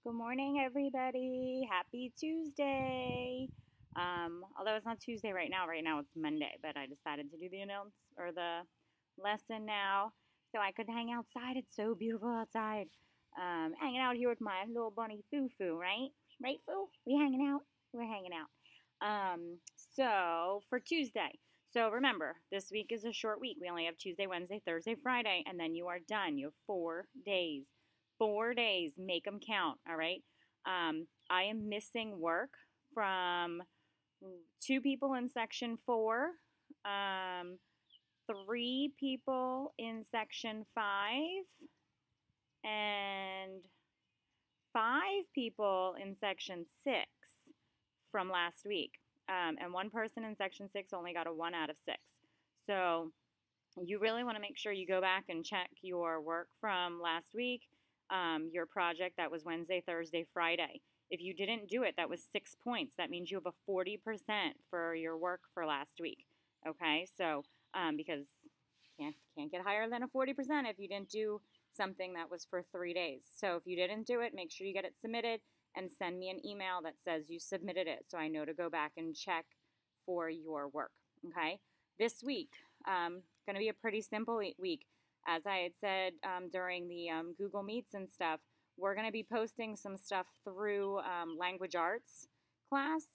Good morning, everybody. Happy Tuesday. Although it's not Tuesday right now. Right now it's Monday, but I decided to do the lesson now so I could hang outside. It's so beautiful outside. Hanging out here with my little bunny Foo, right? Right, Foo? We hanging out? We're hanging out. So for Tuesday. So remember, this week is a short week. We only have Tuesday, Wednesday, Thursday, Friday, and then you are done. You have 4 days. 4 days. Make them count, all right? I am missing work from 2 people in section 4, 3 people in section 5, and 5 people in section 6 from last week. And 1 person in section 6 only got a 1 out of 6. So you really want to make sure you go back and check your work from last week, your project that was Wednesday, Thursday, Friday. If you didn't do it, that was 6 points. That means you have a 40% for your work for last week. Okay, so because can't get higher than a 40% if you didn't do something that was for 3 days. So if you didn't do it, make sure you get it submitted and send me an email that says you submitted it so I know to go back and check for your work. Okay, this week going to be a pretty simple week. As I had said during the Google Meets and stuff, we're going to be posting some stuff through language arts class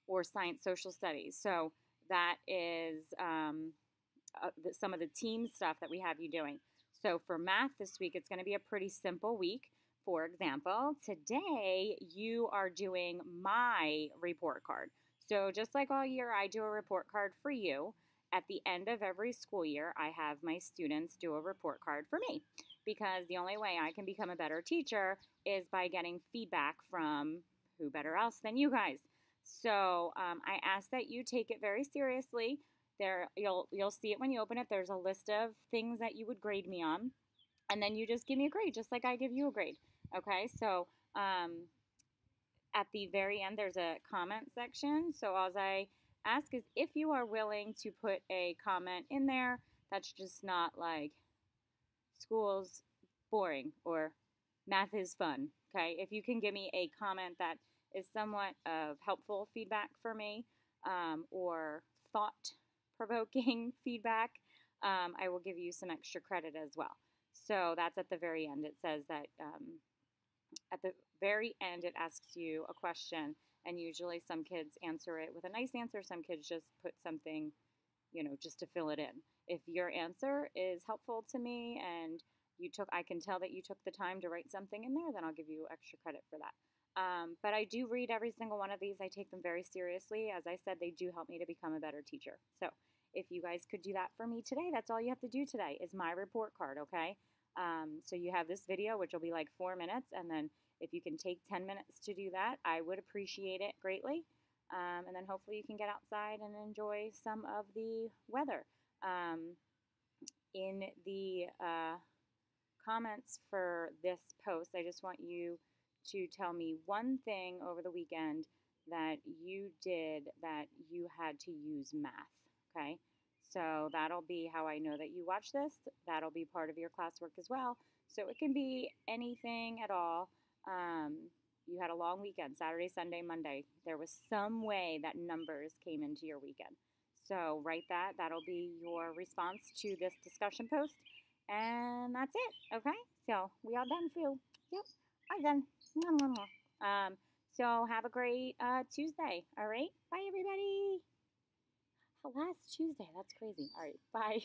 or science social studies. So that is some of the team stuff that we have you doing. So for math this week, it's going to be a pretty simple week. For example, today you are doing my report card. So just like all year, I do a report card for you. At the end of every school year, I have my students do a report card for me because the only way I can become a better teacher is by getting feedback from who better else than you guys. So I ask that you take it very seriously. There, you'll see it when you open it. There's a list of things that you would grade me on, and then you just give me a grade, just like I give you a grade. Okay, so at the very end, there's a comment section. So all I ask is if you are willing to put a comment in there that's just not like school's boring or math is fun. Okay, if you can give me a comment that is somewhat of helpful feedback for me or thought-provoking feedback, I will give you some extra credit as well. So that's at the very end. It says that at the very end, it asks you a question, and usually some kids answer it with a nice answer. Some kids just put something, just to fill it in. If your answer is helpful to me and I can tell that you took the time to write something in there, then I'll give you extra credit for that. But I do read every single one of these. I take them very seriously. As I said, they do help me to become a better teacher. So if you guys could do that for me today, that's all you have to do today is my report card, okay? So you have this video, which will be like 4 minutes, and then if you can take 10 minutes to do that, I would appreciate it greatly. And then hopefully you can get outside and enjoy some of the weather. In the comments for this post, I just want you to tell me one thing over the weekend that you did that you had to use math, okay? So that'll be how I know that you watch this. That'll be part of your classwork as well. So it can be anything at all. You had a long weekend, Saturday, Sunday, Monday. There was some way that numbers came into your weekend. So write that. That'll be your response to this discussion post. And that's it, okay? So we all done, Phil? Yep, I'm done. So have a great Tuesday, all right? Bye, everybody. Last Tuesday, that's crazy. All right, bye.